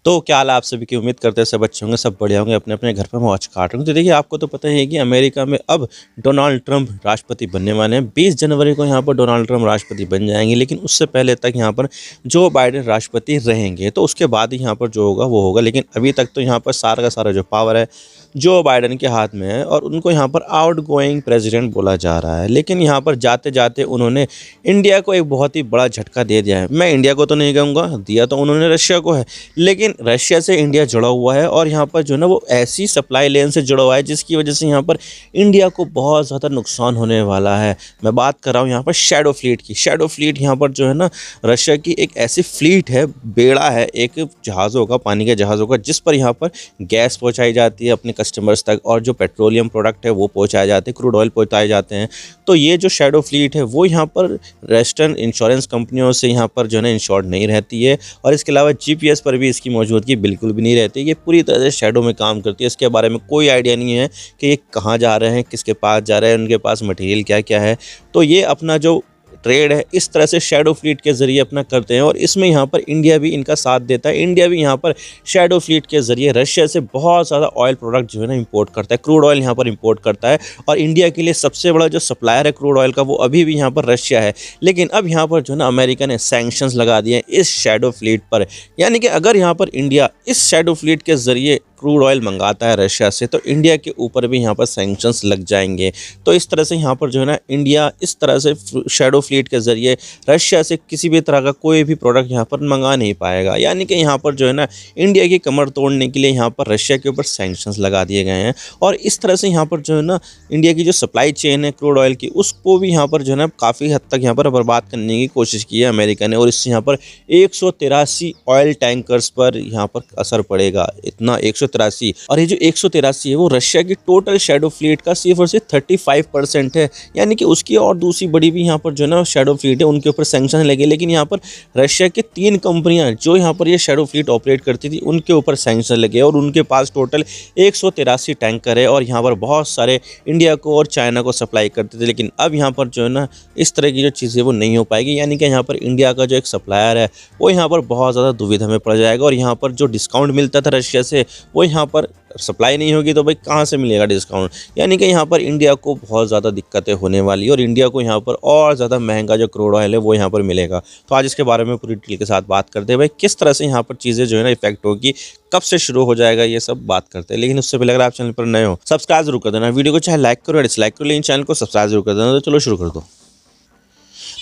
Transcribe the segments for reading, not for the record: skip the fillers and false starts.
तो क्या हाल है आप सभी की। उम्मीद करते हैं सब अच्छे होंगे, सब बढ़िया होंगे, अपने अपने घर पर मौज काट रहे होंगे। तो देखिए, आपको तो पता ही है कि अमेरिका में अब डोनाल्ड ट्रंप राष्ट्रपति बनने वाले हैं। 20 जनवरी को यहाँ पर डोनाल्ड ट्रंप राष्ट्रपति बन जाएंगे, लेकिन उससे पहले तक यहाँ पर जो बाइडेन राष्ट्रपति रहेंगे। तो उसके बाद ही यहाँ पर जो होगा वो होगा, लेकिन अभी तक तो यहाँ पर सारा का सारा जो पावर है जो बाइडेन के हाथ में है, और उनको यहाँ पर आउट गोइंग प्रेसिडेंट बोला जा रहा है। लेकिन यहाँ पर जाते जाते उन्होंने इंडिया को एक बहुत ही बड़ा झटका दे दिया है। मैं इंडिया को तो नहीं कहूँगा, दिया तो उन्होंने रशिया को है, लेकिन रशिया से इंडिया जुड़ा हुआ है और यहाँ पर जो है ना वो ऐसी सप्लाई लेन से जुड़ा हुआ है जिसकी वजह से यहाँ पर इंडिया को बहुत ज़्यादा नुकसान होने वाला है। मैं बात कर रहा हूँ यहाँ पर शैडो फ्लीट की। शैडो फ्लीट यहाँ पर जो है ना रशिया की एक ऐसी फ्लीट है, बेड़ा है एक जहाज़ों का, पानी के जहाज़ों का, जिस पर यहाँ पर गैस पहुँचाई जाती है अपने कस्टमर्स तक, और जो पेट्रोलियम प्रोडक्ट है वो पहुँचाए जाते हैं, क्रूड ऑयल पहुँचाए जाते हैं। तो ये जो शैडो फ्लीट है वो यहाँ पर वेस्टर्न इंश्योरेंस कंपनियों से यहाँ पर जो है ना इंश्योर्ड नहीं रहती है, और इसके अलावा जीपीएस पर भी इसकी मौजूदगी बिल्कुल भी नहीं रहती। ये पूरी तरह से शैडो में काम करती है। इसके बारे में कोई आइडिया नहीं है कि ये कहाँ जा रहे हैं, किसके पास जा रहे हैं, उनके पास मटेरियल क्या क्या है। तो ये अपना जो ट्रेड है इस तरह से शैडो फ्लीट के ज़रिए अपना करते हैं, और इसमें यहाँ पर इंडिया भी इनका साथ देता है। इंडिया भी यहाँ पर शैडो फ्लीट के ज़रिए रशिया से बहुत ज़्यादा ऑयल प्रोडक्ट जो है ना इंपोर्ट करता है, क्रूड ऑयल यहाँ पर इंपोर्ट करता है। और इंडिया के लिए सबसे बड़ा जो सप्लायर है क्रूड ऑयल का वो अभी भी यहाँ पर रशिया है। लेकिन अब यहाँ पर जो है ना अमेरिका ने सैंक्शंस लगा दिए हैं इस शैडो फ्लीट पर, यानी कि अगर यहाँ पर इंडिया इस शैडो फ्लीट के ज़रिए क्रूड ऑयल मंगाता है रशिया से, तो इंडिया के ऊपर भी यहाँ पर सैंक्शंस लग जाएंगे। तो इस तरह से यहाँ पर जो है ना इंडिया इस तरह से शैडो फ्लीट के ज़रिए रशिया से किसी भी तरह का कोई भी प्रोडक्ट यहाँ पर मंगा नहीं पाएगा। यानी कि यहाँ पर जो है ना इंडिया की कमर तोड़ने के लिए यहाँ पर रशिया के ऊपर सैंक्शंस लगा दिए गए हैं। और इस तरह से यहाँ पर जो है ना इंडिया की जो सप्लाई चेन है क्रूड ऑयल की, उसको भी यहाँ पर जो है ना काफ़ी हद तक यहाँ पर बर्बाद करने की कोशिश की है अमेरिका ने। और इससे यहाँ पर 183 ऑयल टैंकर्स पर यहाँ पर असर पड़ेगा। इतना 183, और ये जो 183 है वो रशिया की टोटल शैडो फ्लीट का सिर्फ और सिर्फ 35% है। यानी कि उसकी और दूसरी बड़ी भी यहाँ पर जो है ना शैडो फ्लीट है उनके ऊपर सैंक्शन लगे, लेकिन यहाँ पर रशिया की 3 कंपनियां जो यहाँ पर ये शैडो फ्लीट ऑपरेट करती थी उनके ऊपर सैंक्शन लगे, और उनके पास टोटल 183 टैंकर है, और यहाँ पर बहुत सारे इंडिया को और चाइना को सप्लाई करते थे। लेकिन अब यहाँ पर जो है ना इस तरह की जो चीज़ें वो नहीं हो पाएगी। यानी कि यहाँ पर इंडिया का जो एक सप्लायर है वो यहाँ पर बहुत ज़्यादा दुविधा में पड़ जाएगा, और यहाँ पर जो डिस्काउंट मिलता था रशिया से वो यहाँ पर सप्लाई नहीं होगी तो भाई कहाँ से मिलेगा डिस्काउंट। यानी कि यहाँ पर इंडिया को बहुत ज़्यादा दिक्कतें होने वाली, और इंडिया को यहाँ पर और ज़्यादा महंगा जो क्रूड ऑयल है वो यहाँ पर मिलेगा। तो आज इसके बारे में पूरी डिटेल के साथ बात करते हैं भाई किस तरह से यहाँ पर चीज़ें जो है ना इफेक्ट होगी, कब से शुरू हो जाएगा, ये सब बात करते हैं। लेकिन उससे पहले अगर आप चैनल पर नए हो सब्सक्राइब जरूर कर देना, वीडियो को चाहे लाइक करो या डिसलाइक करो, लेकिन चैनल को सब्सक्राइब जरूर कर देना। तो चलो शुरू कर दो।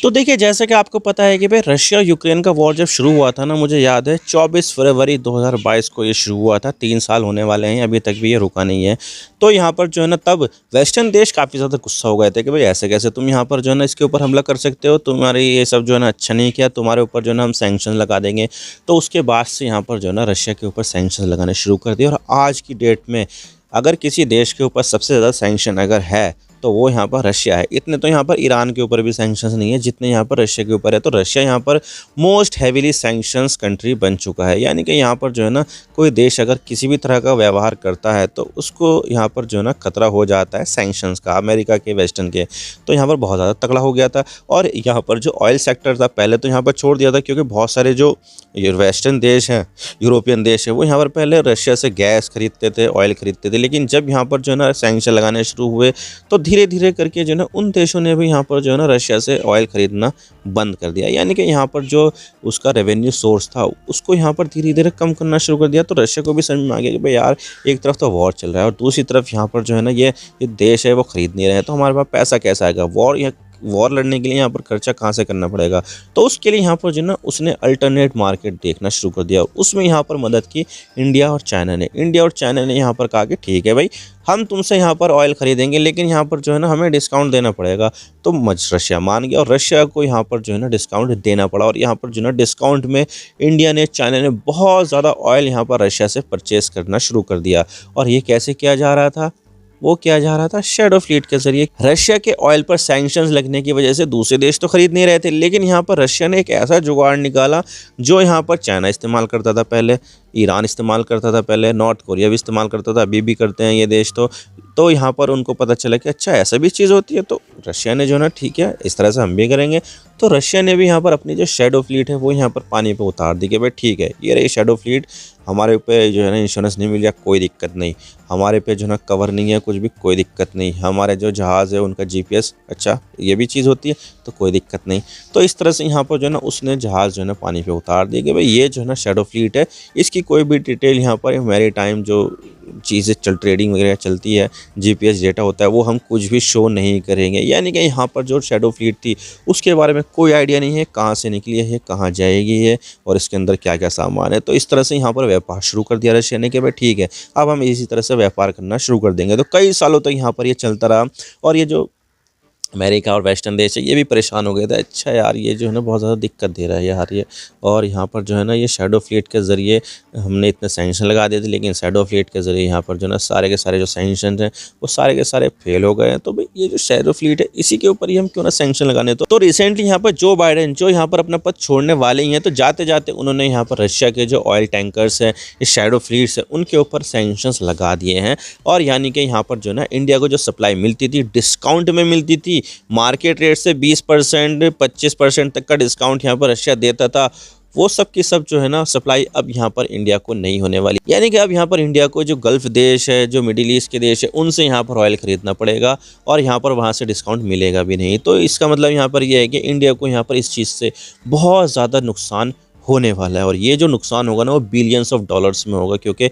तो देखिए, जैसे कि आपको पता है कि भाई रशिया यूक्रेन का वॉर जब शुरू हुआ था ना, मुझे याद है 24 फरवरी 2022 को ये शुरू हुआ था। 3 साल होने वाले हैं, अभी तक भी ये रुका नहीं है। तो यहाँ पर जो है ना तब वेस्टर्न देश काफ़ी ज़्यादा गुस्सा हो गए थे कि भाई ऐसे कैसे तुम यहाँ पर जो है ना इसके ऊपर हमला कर सकते हो, तुम्हारी ये सब जो है ना अच्छा नहीं किया, तुम्हारे ऊपर जो है ना हम सैंक्शन लगा देंगे। तो उसके बाद से यहाँ पर जो है ना रशिया के ऊपर सैंक्शन लगाने शुरू कर दिए। और आज की डेट में अगर किसी देश के ऊपर सबसे ज़्यादा सैंक्शन अगर है तो वो यहाँ पर रशिया है। इतने तो यहाँ पर ईरान के ऊपर भी सैंक्शंस नहीं है जितने यहाँ पर रशिया के ऊपर है। तो रशिया यहाँ पर मोस्ट हैवीली सैंक्शंस कंट्री बन चुका है। यानी कि यहाँ पर जो है ना कोई देश अगर किसी भी तरह का व्यवहार करता है तो उसको यहाँ पर जो है ना खतरा हो जाता है सैंक्शंस का, अमेरिका के, वेस्टर्न के। तो यहाँ पर बहुत ज़्यादा तगड़ा हो गया था। और यहाँ पर जो ऑयल सेक्टर था पहले तो यहाँ पर छोड़ दिया था, क्योंकि बहुत सारे जो वेस्टर्न देश हैं, यूरोपियन देश है, वो यहाँ पर पहले रशिया से गैस खरीदते थे, ऑयल खरीदते थे। लेकिन जब यहाँ पर जो है ना सैंक्शन लगाने शुरू हुए तो धीरे धीरे करके जो है ना उन देशों ने भी यहाँ पर जो है ना रशिया से ऑयल खरीदना बंद कर दिया। यानी कि यहाँ पर जो उसका रेवेन्यू सोर्स था उसको यहाँ पर धीरे धीरे कम करना शुरू कर दिया। तो रशिया को भी समझ में आ गया कि भाई यार, एक तरफ तो वॉर चल रहा है और दूसरी तरफ यहाँ पर जो है ना ये देश है वो खरीद नहीं रहे हैं, तो हमारे पास पैसा कैसा आएगा, वॉर लड़ने के लिए यहाँ पर खर्चा कहाँ से करना पड़ेगा। तो उसके लिए यहाँ पर जो ना उसने अल्टरनेट मार्केट देखना शुरू कर दिया। उसमें यहाँ पर मदद की इंडिया और चाइना ने। इंडिया और चाइना ने यहाँ पर कहा कि ठीक है भाई, हम तुमसे यहाँ पर ऑयल खरीदेंगे, लेकिन यहाँ पर जो है ना हमें डिस्काउंट देना पड़ेगा। तो रशिया मान गया, और रशिया को यहाँ पर जो है ना डिस्काउंट देना पड़ा। और यहाँ पर जो है ना डिस्काउंट में इंडिया ने, चाइना ने बहुत ज़्यादा ऑयल यहाँ पर रशिया से परचेस करना शुरू कर दिया। और ये कैसे किया जा रहा था? वो किया जा रहा था शैडो फ्लीट के जरिए। रशिया के ऑयल पर सैंक्शंस लगने की वजह से दूसरे देश तो खरीद नहीं रहे थे, लेकिन यहाँ पर रशिया ने एक ऐसा जुगाड़ निकाला जो यहाँ पर चाइना इस्तेमाल करता था पहले। ईरान इस्तेमाल करता था पहले, नॉर्थ कोरिया भी इस्तेमाल करता था, अभी भी करते हैं ये देश। तो यहाँ पर उनको पता चला कि अच्छा ऐसा भी चीज़ होती है, तो रशिया ने जो है ना ठीक है इस तरह से हम भी करेंगे। तो रशिया ने भी यहाँ पर अपनी जो शैडो फ्लीट है वो यहाँ पर पानी पे उतार दी कि भाई ठीक है ये रही शैडो फ्लीट, हमारे पे जो है ना इंश्योरेंस नहीं मिल गया कोई दिक्कत नहीं, हमारे पे जो है ना कवर नहीं है कुछ भी कोई दिक्कत नहीं, हमारे जो जहाज़ है उनका GPS अच्छा ये भी चीज़ होती है तो कोई दिक्कत नहीं। तो इस तरह से यहाँ पर जो है ना उसने जहाज़ जो है ना पानी पे उतार दिया कि भाई ये जो है ना शैडो फ्लीट है, इसकी कोई भी डिटेल यहाँ पर मैरी टाइम जो चीज़ें ट्रेडिंग वगैरह चलती है, GPS डेटा होता है वो हम कुछ भी शो नहीं करेंगे। यानी कि यहाँ पर जो शैडो फ्लीट थी उसके बारे में कोई आइडिया नहीं है, कहाँ से निकली है, कहाँ जाएगी है और इसके अंदर क्या क्या सामान है। तो इस तरह से यहाँ पर व्यापार शुरू कर दिया रशिया ने कि भाई ठीक है अब हम इसी तरह से व्यापार करना शुरू कर देंगे। तो कई सालों तक यहाँ पर ये चलता रहा और ये जो अमेरिका और वेस्टर्न देश है ये भी परेशान हो गए थे, अच्छा यार ये जो है ना बहुत ज़्यादा दिक्कत दे रहा है यार ये, और यहाँ पर जो है ना ये शैडो फ्लीट के ज़रिए हमने इतने सैंक्शन लगा दिए थे, लेकिन शैडो फ्लीट के ज़रिए यहाँ पर जो है ना सारे के सारे जो सैंक्शन हैं वो सारे के सारे फेल हो गए हैं। तो भाई ये जो शैडो फ्लीट है इसी के ऊपर ही हम क्यों ना सैंक्शन लगाने। तो रिसेंटली यहाँ पर जो बाइडेन जो यहाँ पर अपना पद छोड़ने वाले ही हैं, तो जाते जाते उन्होंने यहाँ पर रशिया के जो ऑयल टैंकर्स हैं, ये शैडो फ्लीट्स हैं, उनके ऊपर सैंक्शंस लगा दिए हैं। और यानी कि यहाँ पर जो है ना इंडिया को जो सप्लाई मिलती थी डिस्काउंट में मिलती थी, मार्केट रेट से 20% 25% तक का डिस्काउंट यहाँ पर रशिया देता था, वो सब की सब जो है ना सप्लाई अब यहाँ पर इंडिया को नहीं होने वाली। यानी कि अब यहाँ पर इंडिया को जो गल्फ देश है, जो मिडिल ईस्ट के देश है, उनसे यहाँ पर ऑयल खरीदना पड़ेगा और यहाँ पर वहाँ से डिस्काउंट मिलेगा भी नहीं। तो इसका मतलब यहाँ पर यह है कि इंडिया को यहाँ पर इस चीज़ से बहुत ज़्यादा नुकसान होने वाला है। और ये जो नुकसान होगा ना वो बिलियंस ऑफ डॉलर्स में होगा, क्योंकि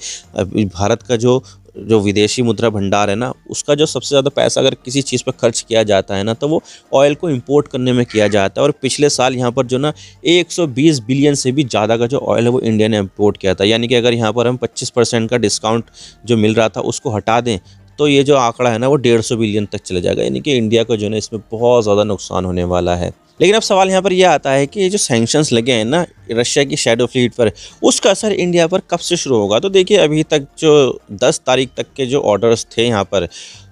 भारत का जो विदेशी मुद्रा भंडार है ना उसका जो सबसे ज़्यादा पैसा अगर किसी चीज़ पर खर्च किया जाता है ना तो वो ऑयल को इंपोर्ट करने में किया जाता है। और पिछले साल यहाँ पर जो ना 120 बिलियन से भी ज़्यादा का जो ऑयल है वो इंडिया ने इंपोर्ट किया था। यानी कि अगर यहाँ पर हम 25% का डिस्काउंट जो मिल रहा था उसको हटा दें तो ये जो आंकड़ा है ना वो 150 बिलियन तक चले जाएगा। यानी कि इंडिया को जो है ना इसमें बहुत ज़्यादा नुकसान होने वाला है। लेकिन अब सवाल यहाँ पर यह आता है कि ये जो सैंक्शंस लगे हैं ना रशिया की शैडो फ्लीट पर, उसका असर इंडिया पर कब से शुरू होगा। तो देखिए अभी तक जो 10 तारीख तक के जो ऑर्डर्स थे यहाँ पर,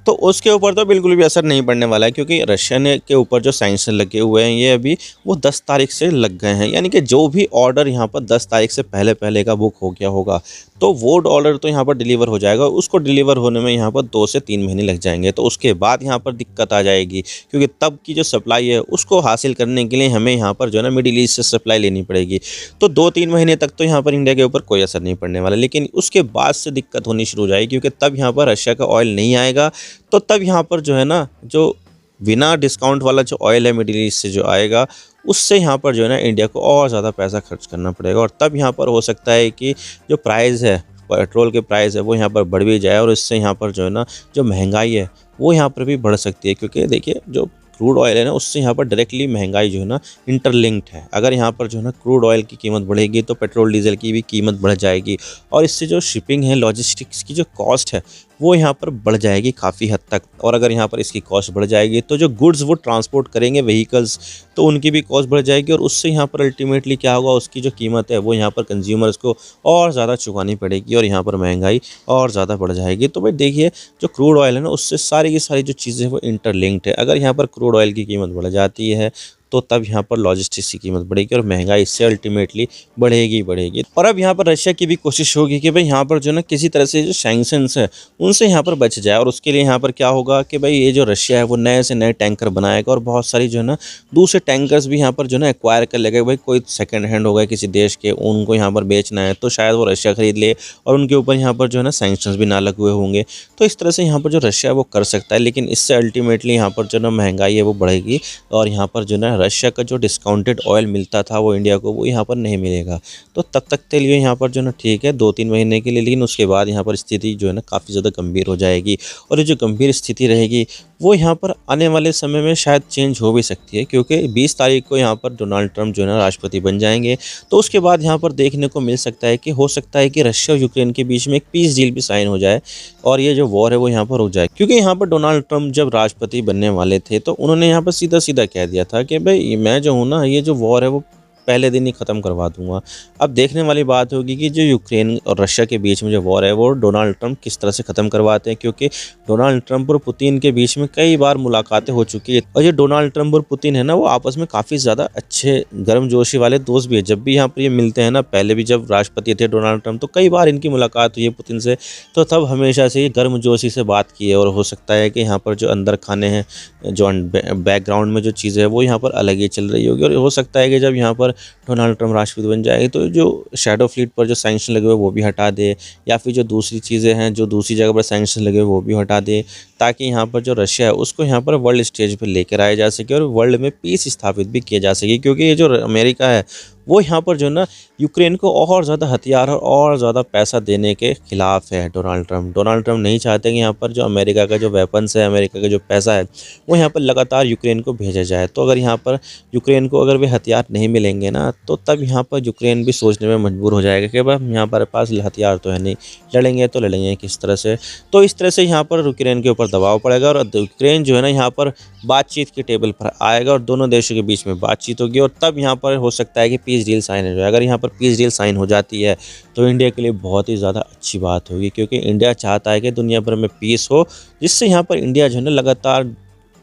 तो उसके ऊपर तो बिल्कुल भी असर नहीं पड़ने वाला है, क्योंकि रशिया ने के ऊपर जो सैंक्शन लगे हुए हैं ये अभी वो 10 तारीख से लग गए हैं। यानी कि जो भी ऑर्डर यहाँ पर 10 तारीख से पहले पहले का बुक हो गया होगा तो वो ऑर्डर तो यहाँ पर डिलीवर हो जाएगा, उसको डिलीवर होने में यहाँ पर 2 से 3 महीने लग जाएंगे। तो उसके बाद यहाँ पर दिक्कत आ जाएगी, क्योंकि तब की जो सप्लाई है उसको हासिल करने के लिए हमें यहाँ पर जो है ना मिडिल ईस्ट से सप्लाई लेनी पड़ेगी। तो 2-3 महीने तक तो यहाँ पर इंडिया के ऊपर कोई असर नहीं पड़ने वाला, लेकिन उसके बाद से दिक्कत होनी शुरू हो जाएगी, क्योंकि तब यहाँ पर रशिया का ऑयल नहीं आएगा। तो तब यहाँ पर जो है ना जो बिना डिस्काउंट वाला जो ऑयल है मिडिल ईस्ट से जो आएगा उससे यहाँ पर जो है ना इंडिया को और ज़्यादा पैसा खर्च करना पड़ेगा। और तब यहाँ पर हो सकता है कि जो प्राइस है पेट्रोल के प्राइस है वो यहाँ पर बढ़ भी जाए, और इससे यहाँ पर जो है ना जो महंगाई है वो यहाँ पर भी बढ़ सकती है। क्योंकि देखिए जो क्रूड ऑयल है ना उससे यहाँ पर डायरेक्टली महंगाई जो है ना इंटरलिंक्ड है। अगर यहाँ पर जो है ना क्रूड ऑयल की कीमत बढ़ेगी तो पेट्रोल डीजल की भी कीमत बढ़ जाएगी, और इससे जो शिपिंग है लॉजिस्टिक्स की जो कॉस्ट है वो यहाँ पर बढ़ जाएगी काफ़ी हद तक। और अगर यहाँ पर इसकी कॉस्ट बढ़ जाएगी तो जो गुड्स वो ट्रांसपोर्ट करेंगे व्हीकल्स, तो उनकी भी कॉस्ट बढ़ जाएगी, और उससे यहाँ पर अल्टीमेटली क्या होगा उसकी जो कीमत है वो यहाँ पर कंज्यूमर्स को और ज़्यादा चुकानी पड़ेगी, और यहाँ पर महंगाई और ज़्यादा बढ़ जाएगी। तो भाई देखिए जो क्रूड ऑयल है ना उससे सारी की सारी जो चीज़ें वो इंटरलिंक्ड है। अगर यहाँ पर क्रूड ऑयल की कीमत बढ़ जाती है तो तब यहाँ पर लॉजिस्टिक्स की कीमत बढ़ेगी और महंगाई इससे अल्टीमेटली बढ़ेगी। और अब यहाँ पर रशिया की भी कोशिश होगी कि भाई यहाँ पर जो ना किसी तरह से जो सैंक्शंस है उनसे यहाँ पर बच जाए। और उसके लिए यहाँ पर क्या होगा कि भाई ये जो रशिया है वो नए से नए टैंकर बनाएगा, और बहुत सारी जो है ना दूसरे टैंकर्स भी यहाँ पर जो ना एक्वायर कर लेगा। भाई कोई सेकेंड हैंड हो गए किसी देश के, उनको यहाँ पर बेचना है तो शायद वो रशिया खरीद ले और उनके ऊपर यहाँ पर जो है ना सैंक्शंस भी ना लगे हुए होंगे। तो इस तरह से यहाँ पर जो रशिया वो कर सकता है, लेकिन इससे अल्टीमेटली यहाँ पर जो ना महंगाई है वो बढ़ेगी, और यहाँ पर जो ना रशिया का जो डिस्काउंटेड ऑयल मिलता था वो इंडिया को वो यहाँ पर नहीं मिलेगा। तो तब तक के लिए यहाँ पर जो ना ठीक है 2-3 महीने के लिए, लेकिन उसके बाद यहाँ पर स्थिति जो है ना काफ़ी ज़्यादा गंभीर हो जाएगी। और ये जो गंभीर स्थिति रहेगी वो यहाँ पर आने वाले समय में शायद चेंज हो भी सकती है, क्योंकि 20 तारीख को यहाँ पर डोनाल्ड ट्रंप जो है ना राष्ट्रपति बन जाएंगे। तो उसके बाद यहाँ पर देखने को मिल सकता है कि हो सकता है कि रशिया और यूक्रेन के बीच में एक पीस डील भी साइन हो जाए और ये जो वॉर है वो यहाँ पर रुक जाए। क्योंकि यहाँ पर डोनाल्ड ट्रंप जब राष्ट्रपति बनने वाले थे तो उन्होंने यहाँ पर सीधा सीधा कह दिया था कि भाई मैं जो हूँ ना ये जो वॉर है वो पहले दिन ही ख़त्म करवा दूंगा। अब देखने वाली बात होगी कि जो यूक्रेन और रशिया के बीच में जो वॉर है वो डोनाल्ड ट्रंप किस तरह से ख़त्म करवाते हैं, क्योंकि डोनाल्ड ट्रंप और पुतिन के बीच में कई बार मुलाकातें हो चुकी है और ये डोनाल्ड ट्रंप और पुतिन है ना वो आपस में काफ़ी ज़्यादा अच्छे गर्मजोशी वाले दोस्त भी है। जब भी यहाँ पर ये मिलते हैं ना, पहले भी जब राष्ट्रपति थे डोनाल्ड ट्रंप तो कई बार इनकी मुलाकात हुई है पुतिन से, तो तब हमेशा से ये गर्मजोशी से बात की है। और हो सकता है कि यहाँ पर जो अंदर खाने हैं, जो बैकग्राउंड में जो चीज़ें है वो यहाँ पर अलग ही चल रही होगी। और हो सकता है कि जब यहाँ पर डोनाल्ड ट्रंप राष्ट्रपति बन जाएगी तो जो शैडो फ्लीट पर जो सैंक्शन लगे हुए वो भी हटा दे, या फिर जो दूसरी चीज़ें हैं जो दूसरी जगह पर सैंक्शन लगे हुए वो भी हटा दे, ताकि यहाँ पर जो रशिया है उसको यहाँ पर वर्ल्ड स्टेज पर लेकर आया जा सके और वर्ल्ड में पीस स्थापित भी किया जा सके। क्योंकि ये जो अमेरिका है वो यहाँ पर जो ना यूक्रेन को और ज़्यादा हथियार और ज़्यादा पैसा देने के खिलाफ है। डोनाल्ड ट्रंप नहीं चाहते कि यहाँ पर जो अमेरिका का जो वेपन्स है, अमेरिका का जो पैसा है वो यहाँ पर लगातार यूक्रेन को भेजा जाए। तो अगर यहाँ पर यूक्रेन को अगर वे हथियार नहीं मिलेंगे ना, तो तब यहाँ पर यूक्रेन भी सोचने में मजबूर हो जाएगा कि भाई यहाँ पर पास हथियार तो है नहीं, लड़ेंगे तो लड़ेंगे किस तरह से। तो इस तरह से यहाँ पर यूक्रेन के ऊपर दबाव पड़ेगा और यूक्रेन जो है ना यहाँ पर बातचीत के टेबल पर आएगा और दोनों देशों के बीच में बातचीत होगी। और तब यहाँ पर हो सकता है कि पीस डील साइन हो जाए। अगर यहाँ पर पीस डील साइन हो जाती है तो इंडिया के लिए बहुत ही ज़्यादा अच्छी बात होगी, क्योंकि इंडिया चाहता है कि दुनिया भर में पीस हो, जिससे यहाँ पर इंडिया जो है ना लगातार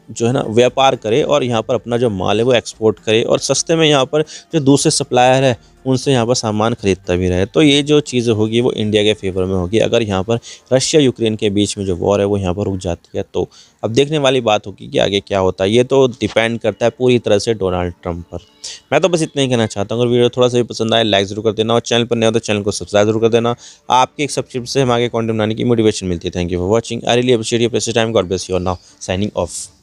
जो है ना व्यापार करे और यहाँ पर अपना जो माल है वो एक्सपोर्ट करे और सस्ते में यहाँ पर जो दूसरे सप्लायर है उनसे यहाँ पर सामान खरीदता भी रहे। तो ये जो चीज़ होगी वो इंडिया के फेवर में होगी अगर यहाँ पर रशिया यूक्रेन के बीच में जो वॉर है वो यहाँ पर रुक जाती है। तो अब देखने वाली बात होगी कि आगे क्या होता है। ये तो डिपेंड करता है पूरी तरह से डोनाल्ड ट्रंप पर। मैं तो बस इतना ही कहना चाहता हूँ। अगर वीडियो थोड़ा सा भी पसंद आए लाइक जरूर कर देना और चैनल पर नया हो तो चैनल को सब्सक्राइब जरूर कर देना। आपके एक सब्सक्रिप्शन से हम आगे कंटेंट बनाने की मोटिवेशन मिलती है। Thank you for watching. I really appreciate your precious time. God bless you. Now signing off.